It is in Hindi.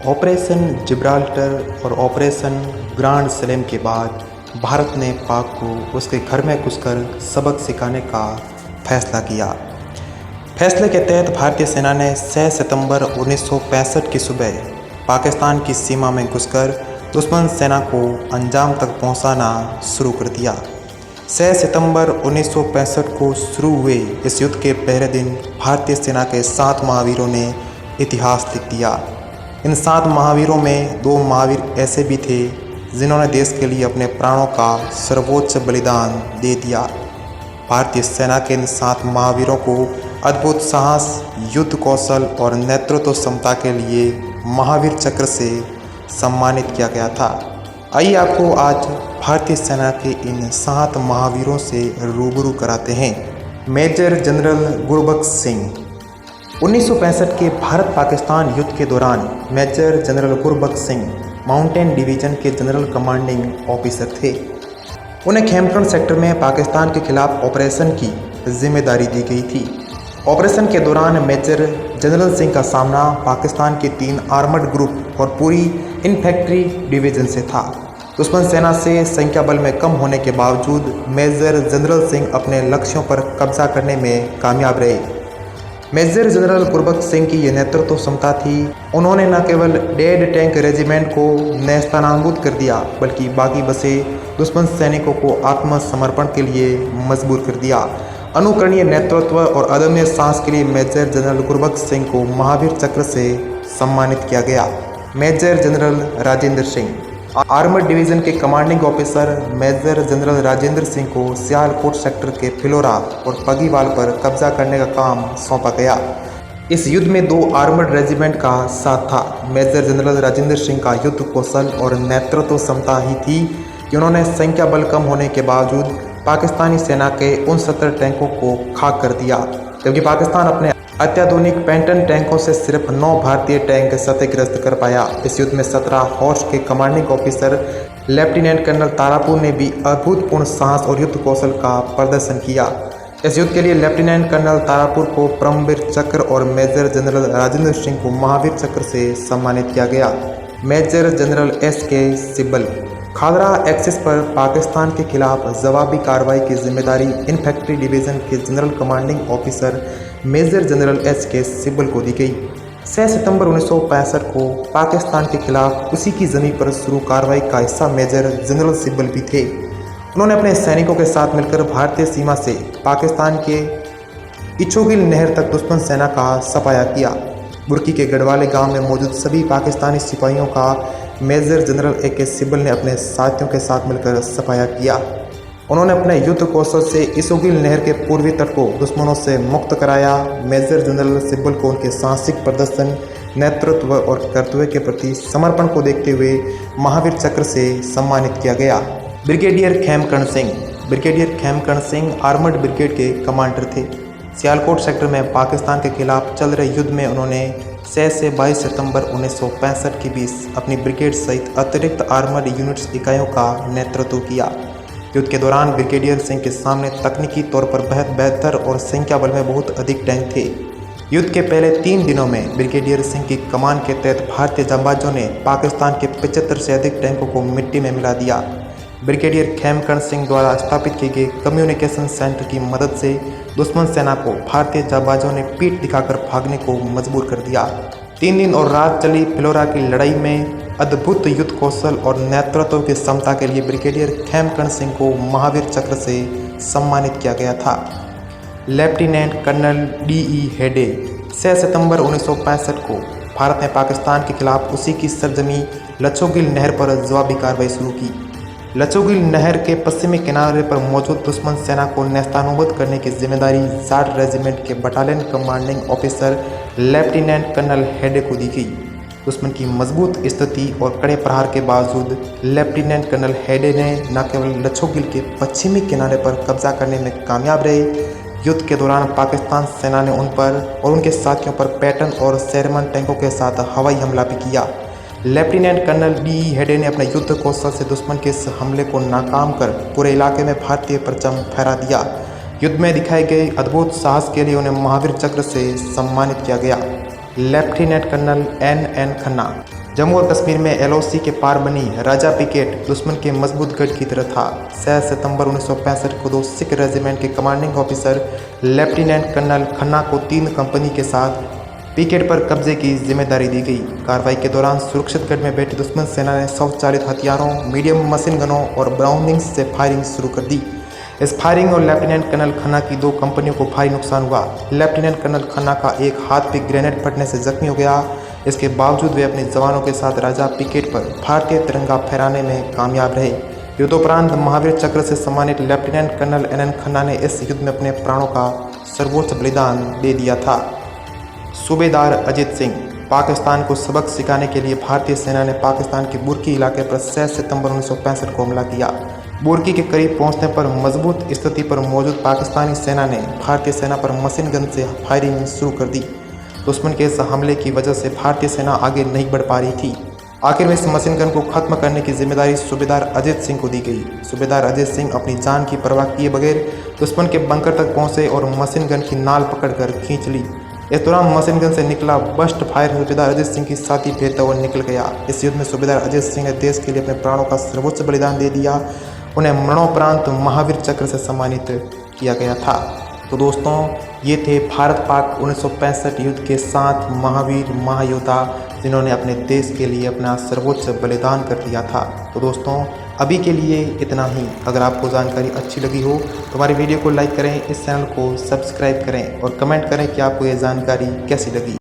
ऑपरेशन जिब्राल्टर और ऑपरेशन ग्रांड सलेम के बाद भारत ने पाक को उसके घर में घुसकर सबक सिखाने का फैसला किया। फैसले के तहत भारतीय सेना ने 6 सितंबर 1965 की सुबह पाकिस्तान की सीमा में घुसकर दुश्मन सेना को अंजाम तक पहुंचाना शुरू कर दिया। 6 सितंबर 1965 को शुरू हुए इस युद्ध के पहले दिन भारतीय सेना के 7 महावीरों ने इतिहास लिख दिया। इन 7 महावीरों में 2 महावीर ऐसे भी थे जिन्होंने देश के लिए अपने प्राणों का सर्वोच्च बलिदान दे दिया। भारतीय सेना के इन 7 महावीरों को अद्भुत साहस, युद्ध कौशल और नेतृत्व क्षमता के लिए महावीर चक्र से सम्मानित किया गया था। आइए आपको आज भारतीय सेना के इन 7 महावीरों से रूबरू कराते हैं। मेजर जनरल गुरबख्श सिंह 1965 के भारत पाकिस्तान युद्ध के दौरान major general Gurbakhsh Singh mountain division के जनरल कमांडिंग ऑफिसर थे। उन्हें खेमकरण सेक्टर में पाकिस्तान के खिलाफ ऑपरेशन की जिम्मेदारी दी गई थी। ऑपरेशन के दौरान मेजर जनरल सिंह का सामना पाकिस्तान के 3 आर्मर्ड ग्रुप और पूरी इन्फेंट्री डिवीजन से था। दुश्मन सेना से संख्या बल में कम होने के बावजूद मेजर जनरल सिंह अपने लक्ष्यों पर कब्जा करने में कामयाब रहे। मेजर जनरल गुरबख्श सिंह की यह नेतृत्व क्षमता थी। उन्होंने न केवल डेड टैंक रेजिमेंट को नेस्तनाबूद कर दिया बल्कि बाकी बसे दुश्मन सैनिकों को आत्मसमर्पण के लिए मजबूर कर दिया। अनुकरणीय नेतृत्व और अदम्य साहस के लिए मेजर जनरल गुरबख्श सिंह को महावीर चक्र से सम्मानित किया गया। Major general Rajendra Singh armoured division के commanding officer major general Rajendra Singh को सियालकोट सेक्टर के फिलोरा और पगीवाल पर कब्जा करने का काम सौंपा गया। इस युद्ध में 2 आर्मर्ड रेजिमेंट का साथ था। मेजर जनरल राजेंद्र सिंह का युद्ध कौशल और नेतृत्व क्षमता ही थी कि उन्होंने संख्या बल कम होने के बावजूद पाकिस्तानी सेना के उन 70 टैंकों को खाक कर दिया, जबकि पाकिस्तान अपने अत्याधुनिक पेंटन टैंकों से सिर्फ 9 भारतीय टैंक क्षतिग्रस्त कर पाया। इस युद्ध में 17 हॉर्स के commanding officer lieutenant colonel Tarapore ने भी अभूतपूर्व साहस और युद्ध कौशल का प्रदर्शन किया। इस युद्ध के लिए लेफ्टिनेंट कर्नल तारापुर को परमवीर चक्र और मेजर जनरल राजेंद्र सिंह को महावीर चक्र से सम्मानित किया गया। Major general SK Sibal Khadra axis पर पाकिस्तान के खिलाफ जवाबी कार्रवाई की जिम्मेदारी इन्फेंट्री डिवीजन के general commanding officer major general SK Sibal को दी गई। 6 सितंबर 1965 को पाकिस्तान के खिलाफ उसी की ज़मीन पर शुरू कार्रवाई का हिस्सा मेजर जनरल सिब्बल भी थे। उन्होंने अपने सैनिकों के साथ मिलकर भारतीय सीमा से पाकिस्तान के इछोगिल नहर तक दुश्मन सेना का सफाया किया। बुर्की के गढ़वाले गांव में मौजूद सभी पाकिस्तानी सिपाहियों का मेजर जनरल AK सिब्बल ने अपने साथियों के साथ मिलकर सफाया किया। उन्होंने अपने युद्ध कौशल से इछोगिल नहर के पूर्वी तट को दुश्मनों से मुक्त कराया। मेजर जनरल सिब्बल को उनके साहसिक प्रदर्शन, नेतृत्व और कर्तव्य के प्रति समर्पण को देखते हुए महावीर चक्र से सम्मानित किया गया। Brigadier Khemkaran Singh armoured brigade के कमांडर थे। सियालकोट सेक्टर में पाकिस्तान के खिलाफ चल रहे युद्ध में उन्होंने 6 से 22 सितंबर 1965 के बीच अपनी ब्रिगेड सहित अतिरिक्त आर्मर्ड यूनिट्स इकाइयों का नेतृत्व किया। युद्ध के दौरान ब्रिगेडियर सिंह के सामने तकनीकी तौर पर बेहतर और संख्या बल में बहुत अधिक टैंक थे। युद्ध के पहले 3 दिनों में ब्रिगेडियर सिंह की कमान के तहत भारतीय जांबाजों ने पाकिस्तान के 75 से अधिक टैंकों को मिट्टी में मिला दिया। ब्रिगेडियर खेमकरण सिंह द्वारा स्थापित किए गए कम्युनिकेशन सेंटर की मदद से दुश्मन सेना को भारतीय जांबाजों ने पीठ दिखाकर भागने को मजबूर कर दिया। 3 दिन और रात चली फिलोरा की लड़ाई में अद्भुत युद्ध कौशल और नेतृत्व की क्षमता के लिए ब्रिगेडियर खेमकरण सिंह को महावीर चक्र से सम्मानित किया गया था। लेफ्टिनेंट कर्नल DE हेडे 6 सितंबर 1965 को भारत ने पाकिस्तान के खिलाफ उसी की सरजमी लछोगिल नहर पर जवाबी कार्रवाई शुरू की। लछोगिल नहर के पश्चिमी किनारे पर मौजूद दुश्मन सेना को नेस्तनाबूद करने की जिम्मेदारी 60 रेजिमेंट के battalion commanding officer lieutenant colonel Hayde को दी गई। दुश्मन की मजबूत स्थिति और कड़े प्रहार के बावजूद लेफ्टिनेंट कर्नल हेडे ने न केवल लछोगिल के पश्चिमी किनारे पर कब्जा करने में कामयाब रहे, युद्ध के दौरान पाकिस्तान सेना ने उन पर और उनके साथियों पर पैटर्न और शेरमन टैंकों के साथ हवाई हमला भी किया। लेफ्टिनेंट कर्नल DE हेडे ने अपने युद्ध कौशल से दुश्मन के इस हमले को नाकाम कर पूरे इलाके में भारतीय परचम फहरा दिया। युद्ध में दिखाए गए अद्भुत साहस के लिए उन्हें महावीर चक्र से सम्मानित किया गया। Lieutenant colonel NN Khanna Jammu और कश्मीर में एलओसी के पार बनी राजा पिकेट दुश्मन के मजबूत गढ़ की तरह था। 6 सितंबर 1965 को 2 सिख रेजिमेंट के commanding officer lieutenant colonel Khanna को 3 कंपनी के साथ पिकेट पर कब्जे की जिम्मेदारी दी गई। कार्रवाई के दौरान सुरक्षित गढ़ में बैठी दुश्मन सेना ने स्वचालित हथियारों, मीडियम मशीन गनों और ब्राउनिंग्स से फायरिंग शुरू कर दी। इस फायरिंग और लेफ्टिनेंट कर्नल खन्ना की 2 कंपनियों को भारी नुकसान हुआ। लेफ्टिनेंट कर्नल खन्ना का एक हाथ पे ग्रेनेड फटने से जख्मी हो गया। इसके बावजूद वे अपने जवानों के साथ राजा पिकेट पर भारतीय तिरंगा फहराने में कामयाब रहे। युद्धोपरांत महावीर चक्र से सम्मानित लेफ्टिनेंट कर्नल NN खन्ना ने इस युद्ध में अपने प्राणों का सर्वोच्च बलिदान दे दिया था। सूबेदार अजित सिंह। पाकिस्तान को सबक सिखाने के लिए भारतीय सेना ने पाकिस्तान के बुर्की इलाके पर 6 सितंबर 1965 को हमला किया। बुर्की के करीब पहुंचने पर मजबूत स्थिति पर मौजूद पाकिस्तानी सेना ने भारतीय सेना पर मशीन गन से फायरिंग शुरू कर दी। दुश्मन के इस हमले की वजह से भारतीय सेना आगे नहीं बढ़ पा रही थी। आखिर में इस मशीन गन को खत्म करने की जिम्मेदारी सूबेदार अजित सिंह को दी गई। सूबेदार अजित सिंह अपनी जान की परवाह किए बगैर दुश्मन के बंकर तक पहुंचे और मशीन गन की नाल पकड़कर खींच ली। इस दौरान मशीन गन से निकला बस्ट फायर सूबेदार अजित सिंह की छाती फेरता हुआ निकल गया। इस युद्ध में सूबेदार अजित सिंह ने देश के लिए अपने प्राणों का सर्वोच्च बलिदान दे दिया। उन्हें मरणोपरांत महावीर चक्र से सम्मानित किया गया था। तो दोस्तों, ये थे भारत पाक 1965 युद्ध के 7 महावीर महायोद्धा जिन्होंने अपने देश के लिए अपना सर्वोच्च बलिदान कर दिया था। तो दोस्तों, अभी के लिए इतना ही। अगर आपको जानकारी अच्छी लगी हो तो हमारी वीडियो को लाइक करें, इस चैनल को सब्सक्राइब करें और कमेंट करें कि आपको ये जानकारी कैसी लगी।